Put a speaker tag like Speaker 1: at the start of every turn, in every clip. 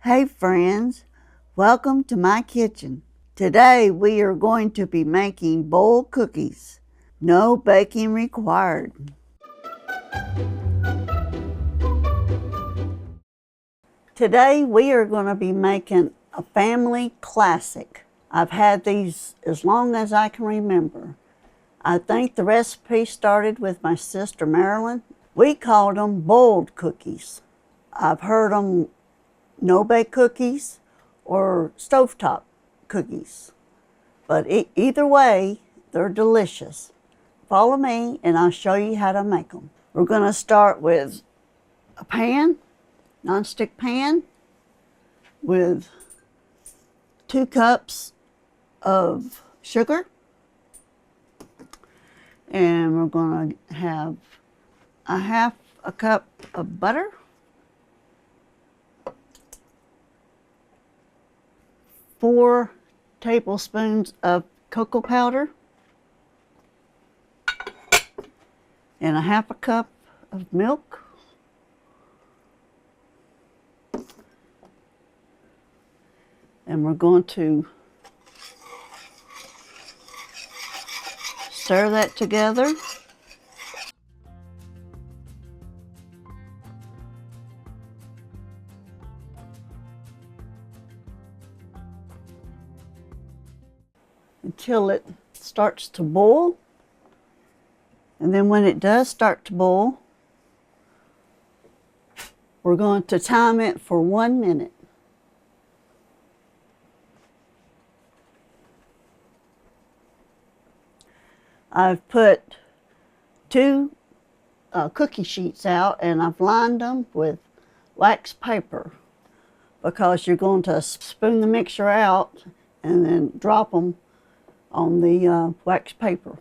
Speaker 1: Hey friends, welcome to my kitchen. Today we are going to be making boiled cookies. No baking required. Today we are going to be making a family classic. I've had these as long as I can remember. I think the recipe started with my sister Marilyn. We called them boiled cookies. I've heard them no-bake cookies or stovetop cookies. But either way, they're delicious. Follow me and I'll show you how to make them. We're going to start with a pan, nonstick pan, with 2 cups of sugar. And we're going to have a half a cup of butter, 4 tablespoons of cocoa powder, and a half a cup of milk, and we're going to stir that together. Until it starts to boil. And then when it does start to boil, we're going to time it for 1 minute. I've put 2 cookie sheets out and I've lined them with wax paper because you're going to spoon the mixture out and then drop them on the wax paper.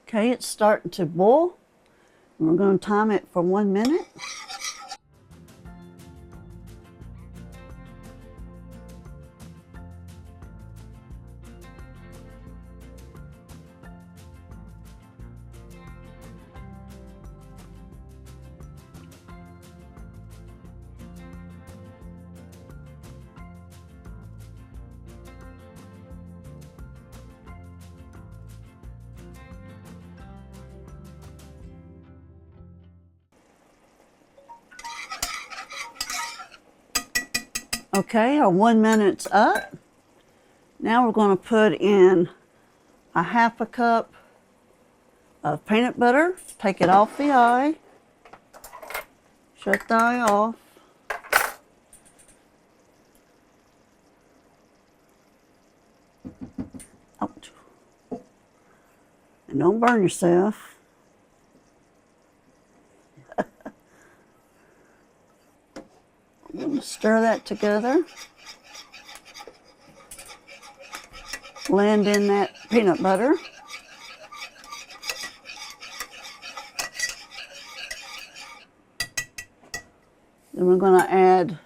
Speaker 1: Okay, it's starting to boil. We're going to time it for 1 minute. Okay, our 1 minute's up. Now we're going to put in a half a cup of peanut butter. Take it off the eye. Shut the eye off. Ouch. And don't burn yourself. Stir that together. Blend in that peanut butter. Then we're going to add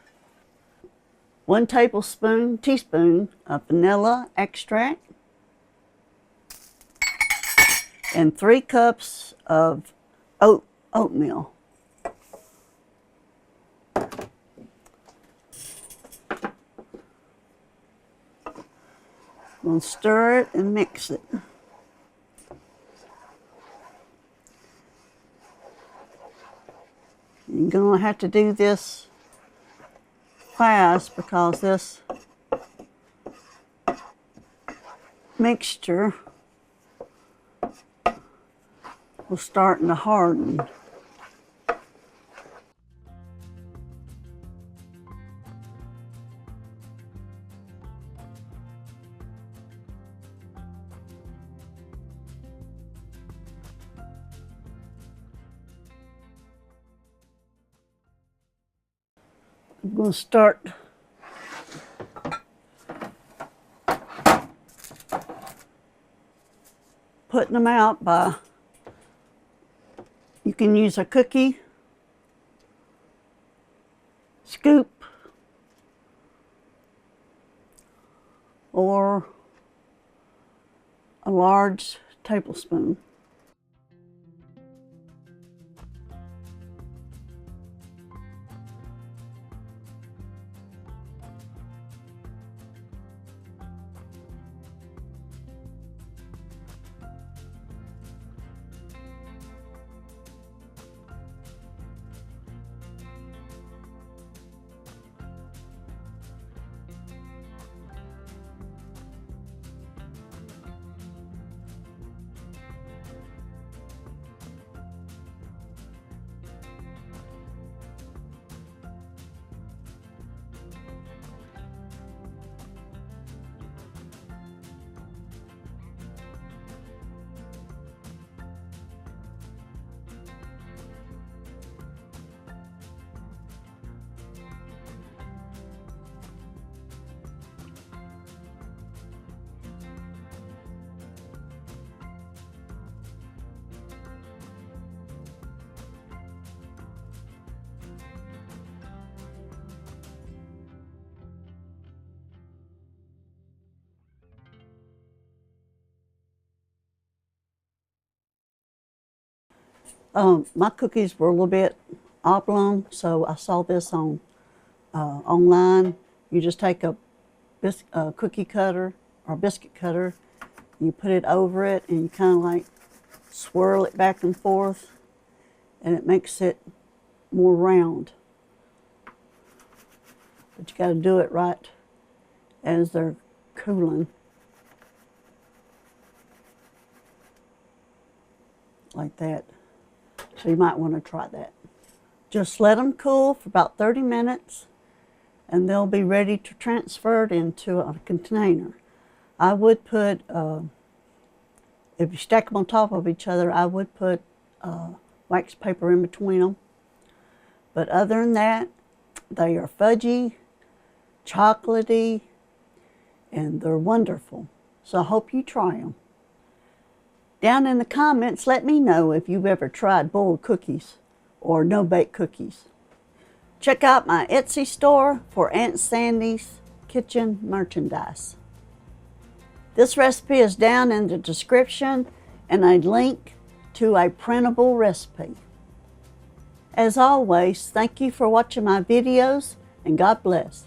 Speaker 1: 1 teaspoon of vanilla extract and 3 cups of oatmeal. We'll stir it and mix it. You're going to have to do this fast because this mixture will start to harden. I'm going to start putting them out by, you can use a cookie scoop or a large tablespoon. My cookies were a little bit oblong, so I saw this on online. You just take a cookie cutter or biscuit cutter, you put it over it, and you kind of like swirl it back and forth, and it makes it more round. But you got to do it right as they're cooling. Like that. So you might want to try that. Just let them cool for about 30 minutes and they'll be ready to transfer it into a container. I would put, if you stack them on top of each other, I would put wax paper in between them. But other than that, they are fudgy, chocolatey, and they're wonderful. So I hope you try them. Down in the comments, let me know if you've ever tried boiled cookies or no-bake cookies. Check out my Etsy store for Aunt Sandy's kitchen merchandise. This recipe is down in the description and a link to a printable recipe. As always, thank you for watching my videos and God bless.